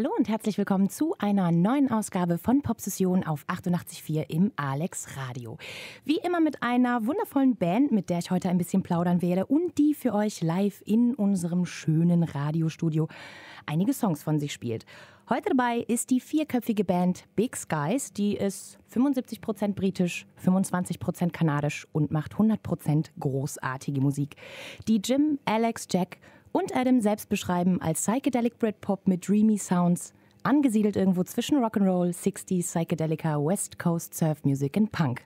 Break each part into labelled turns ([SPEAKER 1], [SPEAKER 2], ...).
[SPEAKER 1] Hallo und herzlich willkommen zu einer neuen Ausgabe von Popsession auf 88.4 im Alex Radio. Wie immer mit einer wundervollen Band, mit der ich heute ein bisschen plaudern werde und die für euch live in unserem schönen Radiostudio einige Songs von sich spielt. Heute dabei ist die vierköpfige Band Big Skies, die ist 75% britisch, 25% kanadisch und macht 100% großartige Musik. Die Jim, Alex, Jack und Adam selbst beschreiben als Psychedelic Britpop mit dreamy Sounds, angesiedelt irgendwo zwischen Rock'n'Roll, 60s, Psychedelica, West Coast Surf Music und Punk.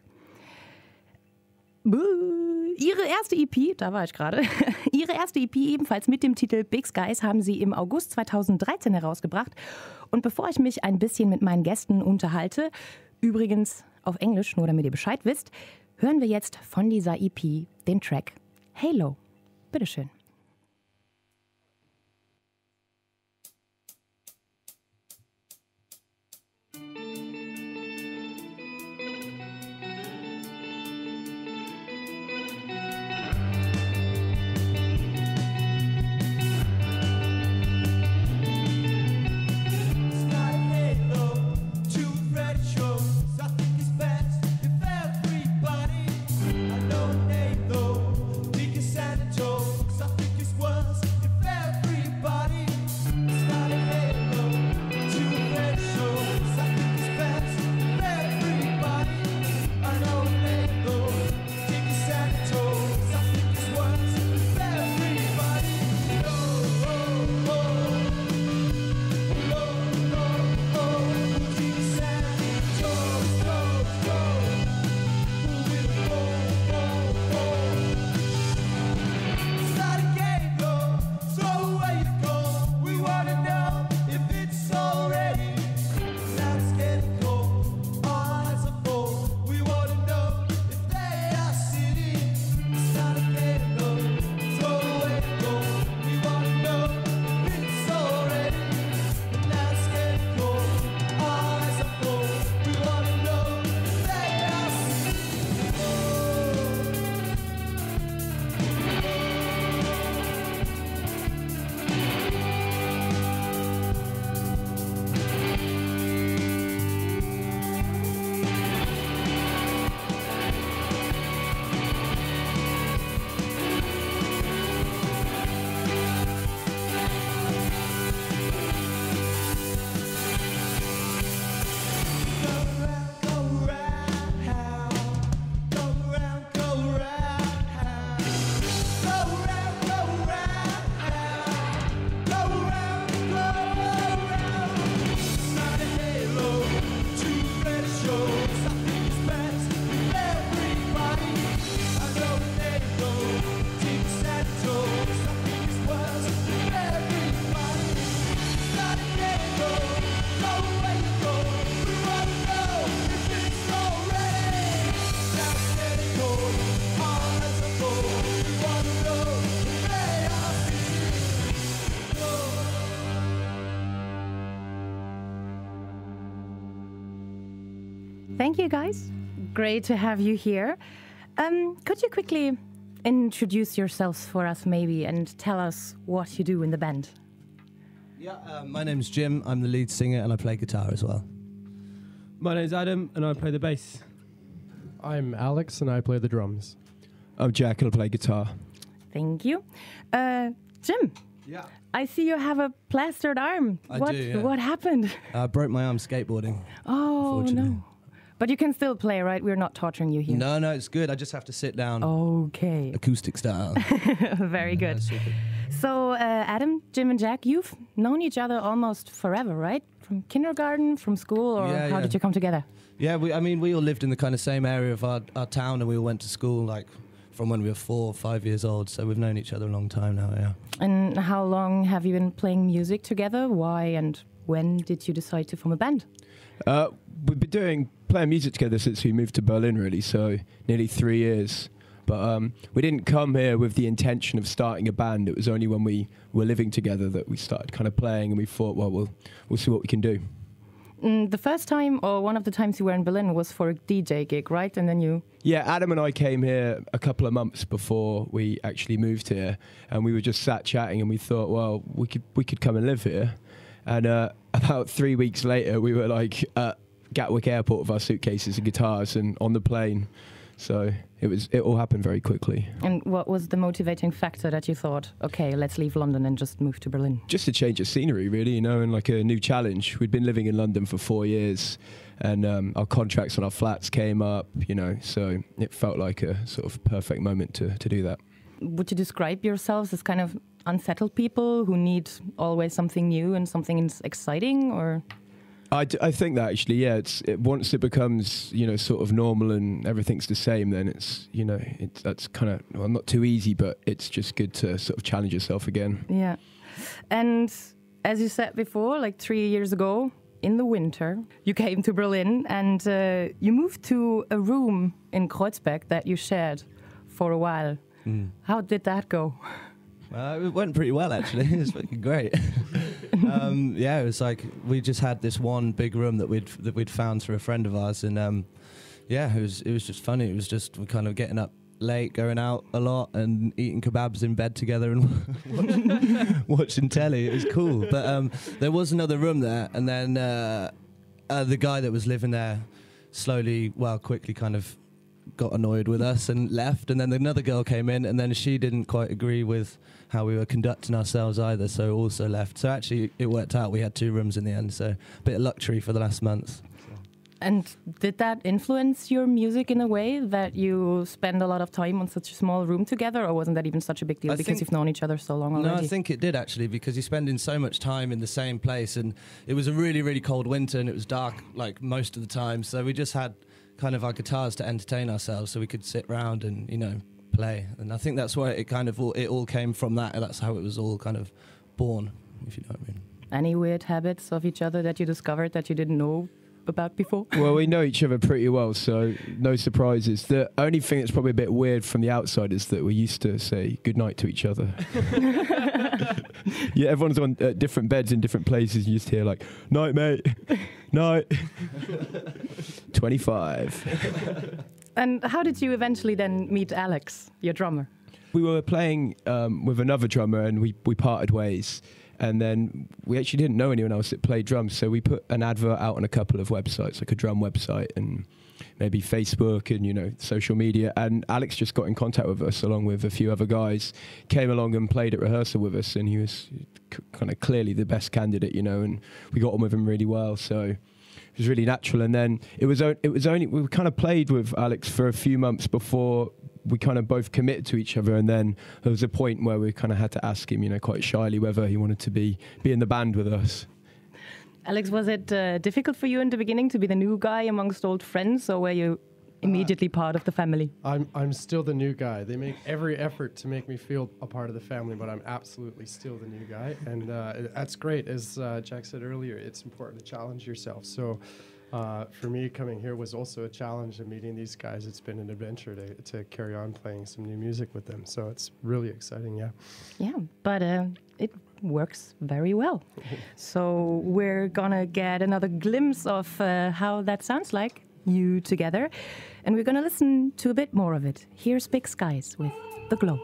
[SPEAKER 1] Ihre erste EP, da war ich gerade, ihre erste EP ebenfalls mit dem Titel Big Skies haben sie im August 2013 herausgebracht. Und bevor ich mich ein bisschen mit meinen Gästen unterhalte, übrigens auf Englisch, nur damit ihr Bescheid wisst, hören wir jetzt von dieser EP den Track Halo. Bitteschön. Thank you, guys. Great to have you here. Could you quickly introduce yourselves for us, maybe, and tell us what you do in the band?
[SPEAKER 2] Yeah, my name's Jim. I'm the lead singer and I play guitar as well.
[SPEAKER 3] My name's Adam and I play the bass.
[SPEAKER 4] I'm Alex and I play the drums.
[SPEAKER 5] I'm Jack and I play guitar.
[SPEAKER 1] Thank you. Jim.
[SPEAKER 2] Yeah.
[SPEAKER 1] I see you have a plastered arm.
[SPEAKER 2] I do, yeah.
[SPEAKER 1] What happened?
[SPEAKER 2] I broke my arm skateboarding.
[SPEAKER 1] Oh, no. But you can still play, right? We're not torturing you here.
[SPEAKER 2] No, it's good. I just have to sit down.
[SPEAKER 1] Okay.
[SPEAKER 2] Acoustic style.
[SPEAKER 1] Very good. So, Adam, Jim and Jack, you've known each other almost forever, right? From kindergarten, from school, or how did you come together?
[SPEAKER 2] Yeah, we all lived in the kind of same area of our town, and we all went to school like from when we were 4 or 5 years old. So we've known each other a long time now, yeah.
[SPEAKER 1] And how long have you been playing music together? Why and when did you decide to form a band?
[SPEAKER 5] We've been playing music together since we moved to Berlin, really, so nearly 3 years. But we didn't come here with the intention of starting a band. It was only when we were living together that we started kind of playing, and we thought, well, we'll see what we can do.
[SPEAKER 1] The first time, or one of the times you were in Berlin, was for a DJ gig, right? And then you...
[SPEAKER 5] Yeah, Adam and I came here a couple of months before we actually moved here, and we were just sat chatting, and we thought, well, we could come and live here. And about 3 weeks later, we were like at Gatwick Airport with our suitcases and guitars and on the plane. So it all happened very quickly.
[SPEAKER 1] And what was the motivating factor that you thought, okay, let's leave London and just move to Berlin?
[SPEAKER 5] Just a change of scenery, really, you know, and like a new challenge. We'd been living in London for 4 years, and our contracts on our flats came up, you know, so it felt like a sort of perfect moment to do that.
[SPEAKER 1] Would you describe yourselves as kind of unsettled people who need always something new and something exciting, or...?
[SPEAKER 5] I think that actually, yeah. Once it becomes, you know, sort of normal and everything's the same, then it's, you know, that's kind of, well, not too easy, but it's just good to sort of challenge yourself again.
[SPEAKER 1] Yeah. And as you said before, like 3 years ago, in the winter, you came to Berlin and you moved to a room in Kreuzberg that you shared for a while. How did that go?
[SPEAKER 2] It went pretty well, actually. It was fucking great. Yeah, it was like we just had this one big room that we'd found through a friend of ours, and yeah, it was just funny. It was just we kind of getting up late, going out a lot, and eating kebabs in bed together and watching telly. It was cool. But there was another room there, and then the guy that was living there quickly kind of got annoyed with us and left, and then another girl came in, and then she didn't quite agree with how we were conducting ourselves either, so also left. So actually it worked out. We had 2 rooms in the end, so a bit of luxury for the last month.
[SPEAKER 1] And did that influence your music in a way that you spend a lot of time on such a small room together, or wasn't that even such a big deal because you've known each other so long already?
[SPEAKER 2] No, I think it did actually, because you're spending so much time in the same place, and it was a really, really cold winter and it was dark like most of the time, so we just had kind of our guitars to entertain ourselves, so we could sit round and, you know, play. And I think that's where it kind of it all came from that, and that's how it was all kind of born, if you know what I mean.
[SPEAKER 1] Any weird habits of each other that you discovered that you didn't know about before?
[SPEAKER 5] Well, we know each other pretty well, so no surprises. The only thing that's probably a bit weird from the outside is that we used to say goodnight to each other. Yeah, everyone's on different beds in different places. You just hear like, night, mate. Night. 25.
[SPEAKER 1] And how did you eventually then meet Alex, your drummer?
[SPEAKER 5] We were playing with another drummer, and we parted ways. And then we actually didn't know anyone else that played drums, so we put an advert out on a couple of websites, like a drum website and maybe Facebook and, you know, social media. And Alex just got in contact with us along with a few other guys, came along and played at rehearsal with us, and he was kind of clearly the best candidate, you know, and we got on with him really well. So it was really natural. And then it was only we kind of played with Alex for a few months before we kind of both committed to each other, and then there was a point where we kind of had to ask him, you know, quite shyly whether he wanted to be in the band with us.
[SPEAKER 1] Alex, was it difficult for you in the beginning to be the new guy amongst old friends, or were you immediately part of the family?
[SPEAKER 4] I'm still the new guy. They make every effort to make me feel a part of the family, but I'm absolutely still the new guy, and that's great. As Jack said earlier, it's important to challenge yourself. So for me, coming here was also a challenge, and meeting these guys, it's been an adventure to carry on playing some new music with them. So it's really exciting, yeah. Yeah,
[SPEAKER 1] but it works very well. So we're gonna get another glimpse of how that sounds like, you together, and we're gonna listen to a bit more of it. Here's Big Skies with The Glow.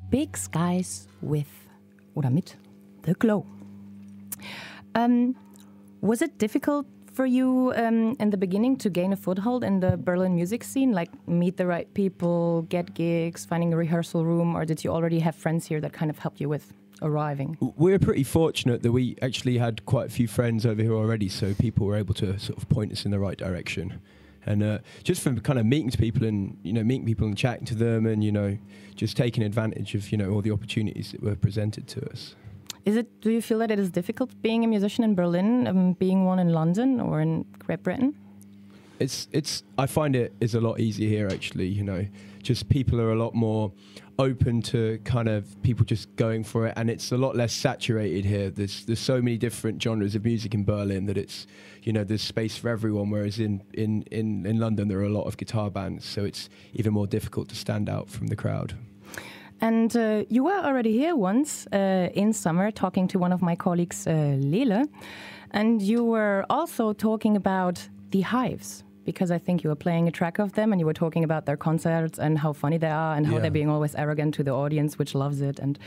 [SPEAKER 1] Big Skies with oder mit The Glow. Was it difficult for you in the beginning to gain a foothold in the Berlin music scene, like meet the right people, get gigs, finding a rehearsal room, or did you already have friends here that kind of helped you with arriving?
[SPEAKER 5] We're pretty fortunate that we actually had quite a few friends over here already, so people were able to sort of point us in the right direction. And just from kind of meeting people and, meeting people and chatting to them and, just taking advantage of, all the opportunities that were presented to us.
[SPEAKER 1] Do you feel that it is difficult being a musician in Berlin, being one in London or in Great Britain?
[SPEAKER 5] I find it is a lot easier here, actually, just people are a lot more open to kind of people just going for it, and it's a lot less saturated here. There's so many different genres of music in Berlin that it's, there's space for everyone, whereas in London there are a lot of guitar bands, so it's even more difficult to stand out from the crowd.
[SPEAKER 1] And you were already here once in summer talking to one of my colleagues, Lele, and you were also talking about the Hives, because I think you were playing a track of them and you were talking about their concerts and how funny they are and how they're being always arrogant to the audience, which loves it, and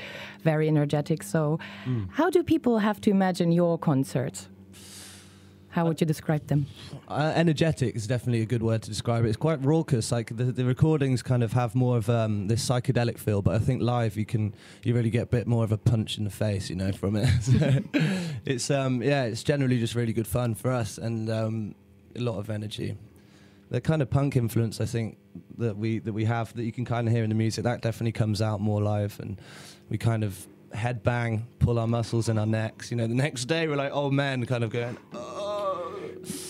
[SPEAKER 1] very energetic. So how do people have to imagine your concerts? How would you describe them?
[SPEAKER 2] Energetic is definitely a good word to describe it. It's quite raucous. Like the recordings kind of have more of this psychedelic feel, but I think live you really get a bit more of a punch in the face, from it. So it's generally just really good fun for us, and a lot of energy. The kind of punk influence I think that we have, that you can kind of hear in the music, that definitely comes out more live, and we kind of headbang, pull our muscles in our necks. The next day we're like old men, kind of going, oh.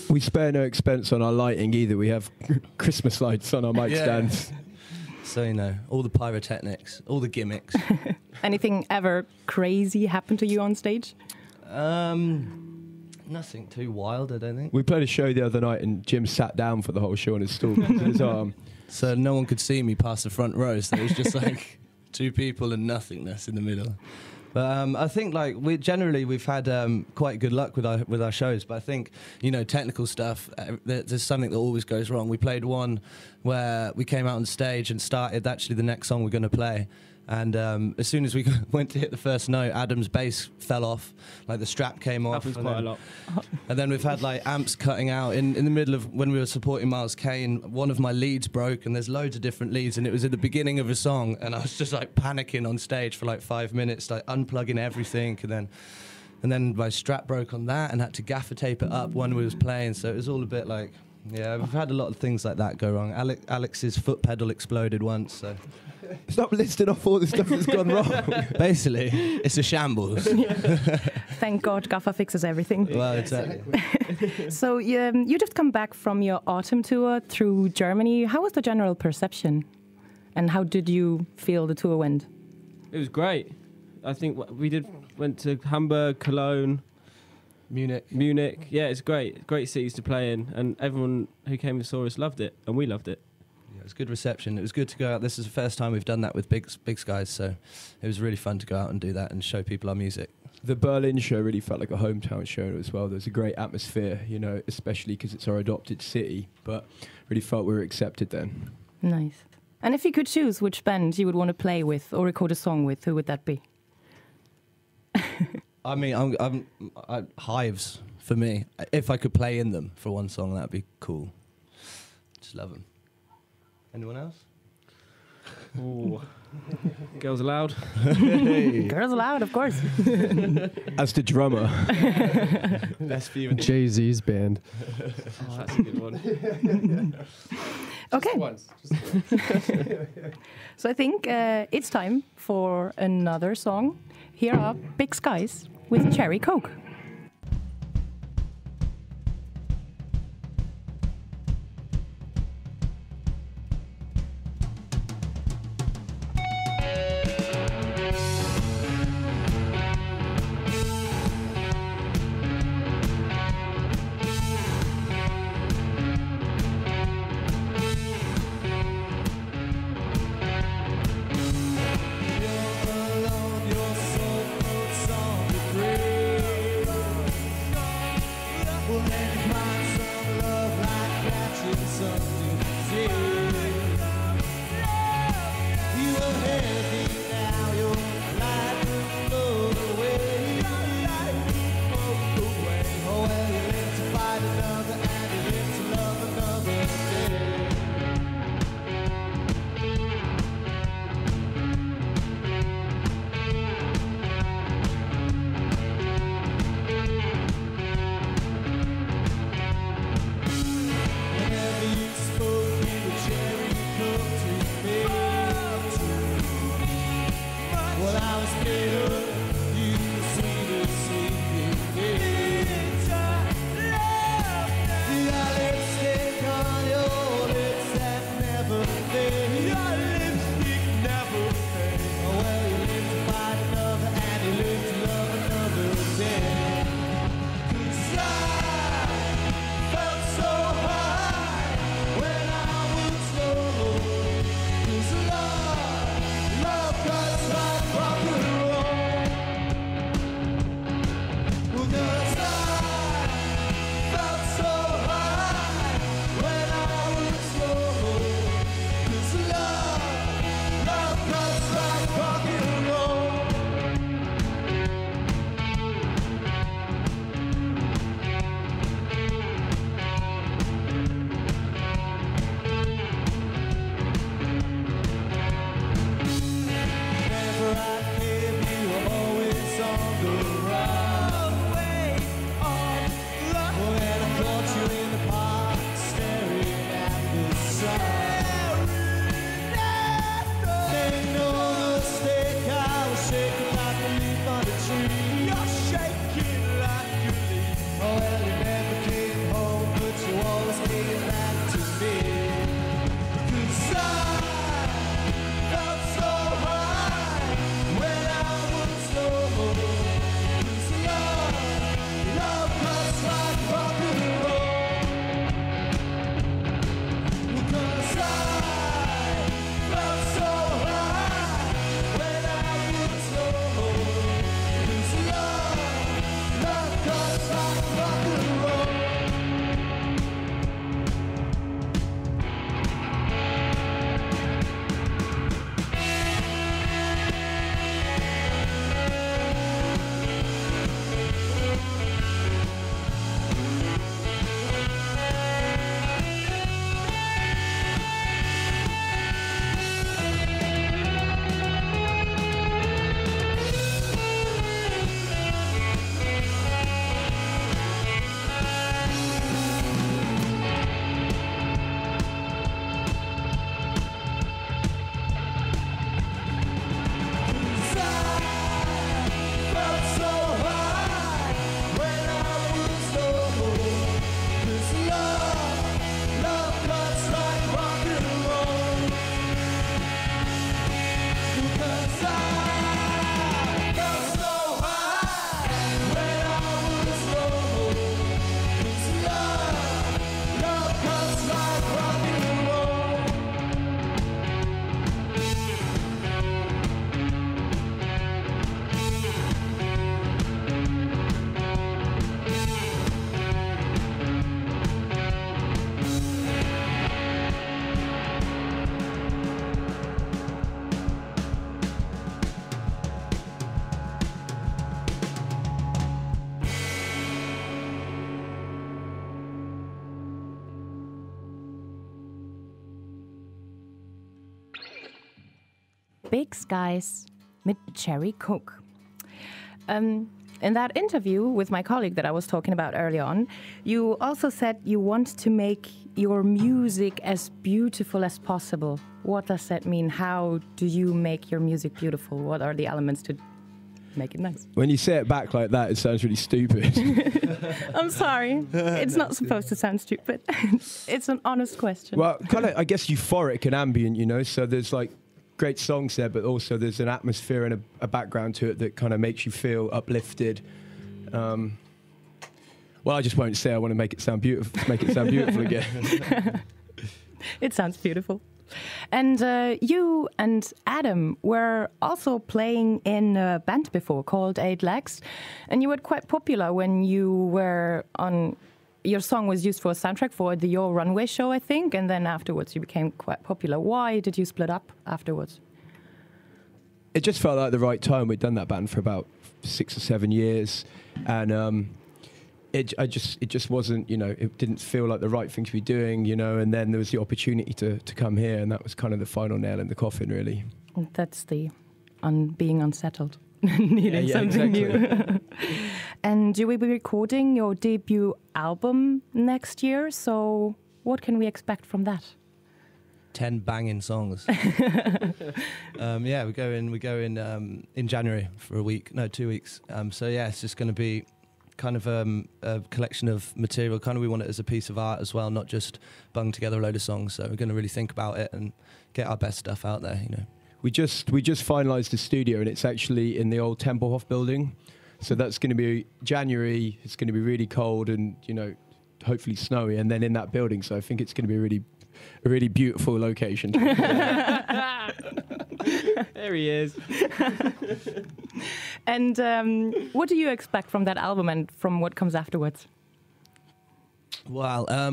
[SPEAKER 5] We spare no expense on our lighting either. We have Christmas lights on our mic stands.
[SPEAKER 2] So, all the pyrotechnics, all the gimmicks.
[SPEAKER 1] Anything ever crazy happen to you on stage?
[SPEAKER 2] Nothing too wild, I don't think.
[SPEAKER 5] We played a show the other night and Jim sat down for the whole show on his stool because of his arm.
[SPEAKER 2] So no one could see me past the front row, so it was just like two people and nothingness in the middle. But I think we've had quite good luck with our shows. But I think technical stuff. There's something that always goes wrong. We played one where we came out on stage and started actually the next song we're going to play. And as soon as we went to hit the first note, Adam's bass fell off, like the strap came off.
[SPEAKER 3] Happens quite a lot.
[SPEAKER 2] And then we've had amps cutting out in the middle of when we were supporting Miles Kane. One of my leads broke, and there's loads of different leads, and it was at the beginning of a song, and I was just panicking on stage for 5 minutes, unplugging everything, and then my strap broke on that, and had to gaffer tape it up when we was playing. So it was all a bit we've had a lot of things like that go wrong. Alex's foot pedal exploded once, so.
[SPEAKER 5] Stop listing off all the stuff that's gone wrong.
[SPEAKER 2] Basically, it's a shambles.
[SPEAKER 1] Thank God Gaffer fixes everything.
[SPEAKER 2] Well, exactly.
[SPEAKER 1] So you just come back from your autumn tour through Germany. How was the general perception? And how did you feel the tour went?
[SPEAKER 3] It was great. I think went to Hamburg, Cologne, Munich. Yeah, it's great. Great cities to play in. And everyone who came and saw us loved it. And we loved it.
[SPEAKER 2] It was good reception. It was good to go out. This is the first time we've done that with big skies, so it was really fun to go out and do that and show people our music.
[SPEAKER 5] The Berlin show really felt like a hometown show as well. There was a great atmosphere, especially because it's our adopted city, but really felt we were accepted then.
[SPEAKER 1] Nice. And if you could choose which band you would want to play with or record a song with, who would that be?
[SPEAKER 2] I mean, Hives for me. If I could play in them for one song, that'd be cool. Just love them. Anyone else?
[SPEAKER 3] Ooh. Girls Aloud.
[SPEAKER 1] Girls Aloud, of course.
[SPEAKER 5] As the drummer.
[SPEAKER 4] Jay-Z's band.
[SPEAKER 3] Oh, that's a good one.
[SPEAKER 1] Okay. So I think it's time for another song. Here are Big Skies with Cherry Coke.
[SPEAKER 6] You're so close on the grave.
[SPEAKER 1] Big Skies mit Cherry Coke. In that interview with my colleague that I was talking about early on, you also said you want to make your music as beautiful as possible. What does that mean? How do you make your music beautiful? What are the elements to make it nice?
[SPEAKER 5] When you say it back like that, it sounds really stupid.
[SPEAKER 1] I'm sorry. It's not supposed to sound stupid. It's an honest question.
[SPEAKER 5] Well, kind of, I guess, euphoric and ambient, you know? So there's like great songs there, but also there's an atmosphere and a background to it that kind of makes you feel uplifted. Well, I just won't say I want to make it sound beautiful again.
[SPEAKER 1] It sounds beautiful. And you and Adam were also playing in a band before called 8 Legs, and you were quite popular when you were on. Your song was used for a soundtrack for the Your Runway show, I think, and then afterwards you became quite popular. Why did you split up afterwards?
[SPEAKER 5] It just felt like the right time. We'd done that band for about 6 or 7 years, and it just wasn't, you know, it didn't feel like the right thing to be doing, you know. And then there was the opportunity to come here, and that was kind of the final nail in the coffin, really.
[SPEAKER 1] That's the being unsettled. Needing something new. And you will be recording your debut album next year, so what can we expect from that?
[SPEAKER 2] 10 banging songs. Yeah, we go in January for a week, no, 2 weeks. So yeah, it's just going to be kind of a collection of material. Kind of we want it as a piece of art as well, not just bung together a load of songs. So we're going to really think about it and get our best stuff out there, you know.
[SPEAKER 5] We just finalised the studio, and it's actually in the old Tempelhof building. So that's going to be January. It's going to be really cold and, you know, hopefully snowy, and then in that building. So I think it's going to be a really beautiful location.
[SPEAKER 3] There he is.
[SPEAKER 1] And what do you expect from that album and from what comes afterwards?
[SPEAKER 2] Well, I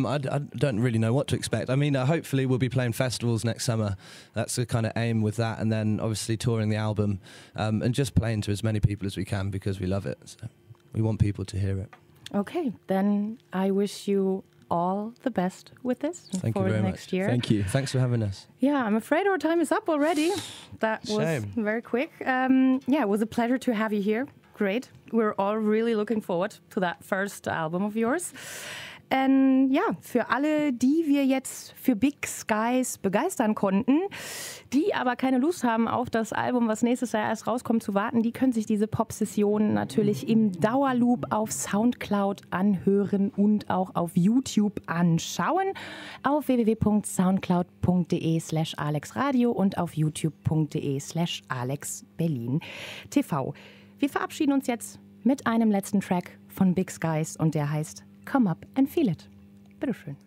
[SPEAKER 2] don't really know what to expect. I mean, hopefully we'll be playing festivals next summer. That's the kind of aim with that. And then obviously touring the album and just playing to as many people as we can because we love it. So we want people to hear it.
[SPEAKER 1] Okay, then I wish you all the best with this.
[SPEAKER 2] Thank you very
[SPEAKER 1] next
[SPEAKER 2] much.
[SPEAKER 1] Year.
[SPEAKER 5] Thank you.
[SPEAKER 2] Thanks for having us.
[SPEAKER 1] Yeah, I'm afraid our time is up already. That was
[SPEAKER 2] Shame.
[SPEAKER 1] very quick. Yeah, it was a pleasure to have you here. Great. We're all really looking forward to that first album of yours. Ja, für alle, die wir jetzt für Big Skies begeistern konnten, die aber keine Lust haben, auf das Album, was nächstes Jahr erst rauskommt, zu warten, die können sich diese Popsession natürlich im Dauerloop auf Soundcloud anhören und auch auf YouTube anschauen. Auf www.soundcloud.de/alexradio und auf youtube.de/alexberlintv. Wir verabschieden uns jetzt mit einem letzten Track von Big Skies und der heißt Come Up and Feel It. Bitteschön.